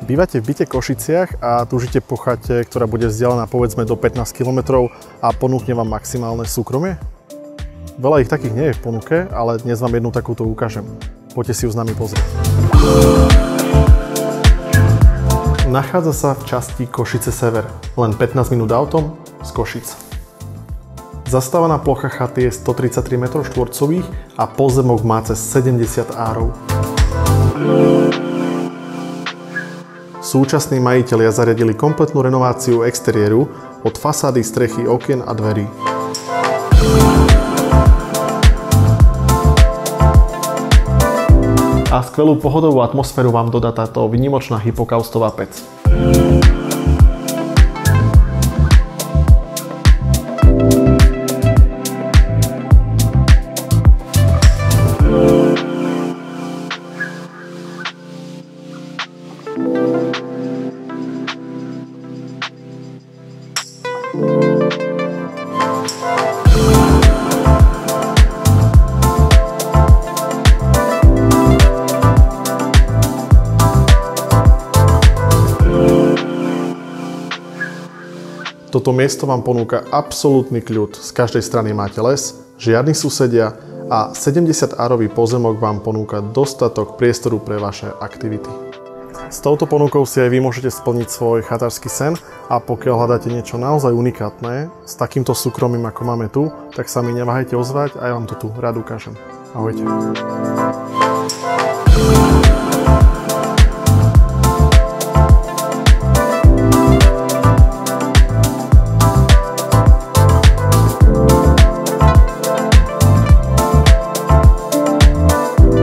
Bývate v byte Košiciach a túžite po chate, ktorá bude vzdialená povedzme do 15 km a ponúkne vám maximálne súkromie? Veľa ich takých nie je v ponuke, ale dnes vám jednu takúto ukážem. Poďte si ju s nami pozrieť. Nachádza sa v časti Košice Sever, len 15 minút autom z Košic. Zastávaná plocha chaty je 133 m2 a pozemok má cez 70 árov. Súčasní majitelia zariadili kompletnú renováciu exteriéru od fasády, strechy, okien a dverí. A skvelú pohodovú atmosféru vám dodá táto výnimočná hypokaustová pec. Toto miesto vám ponúka absolútny kľud. Z každej strany máte les, žiadni susedia a 70-árový pozemok vám ponúka dostatok priestoru pre vaše aktivity. S touto ponukou si aj vy môžete splniť svoj chatársky sen a pokiaľ hľadáte niečo naozaj unikátne s takýmto súkromím ako máme tu, tak sa mi neváhajte ozvať a ja vám to tu rád ukážem. Ahojte.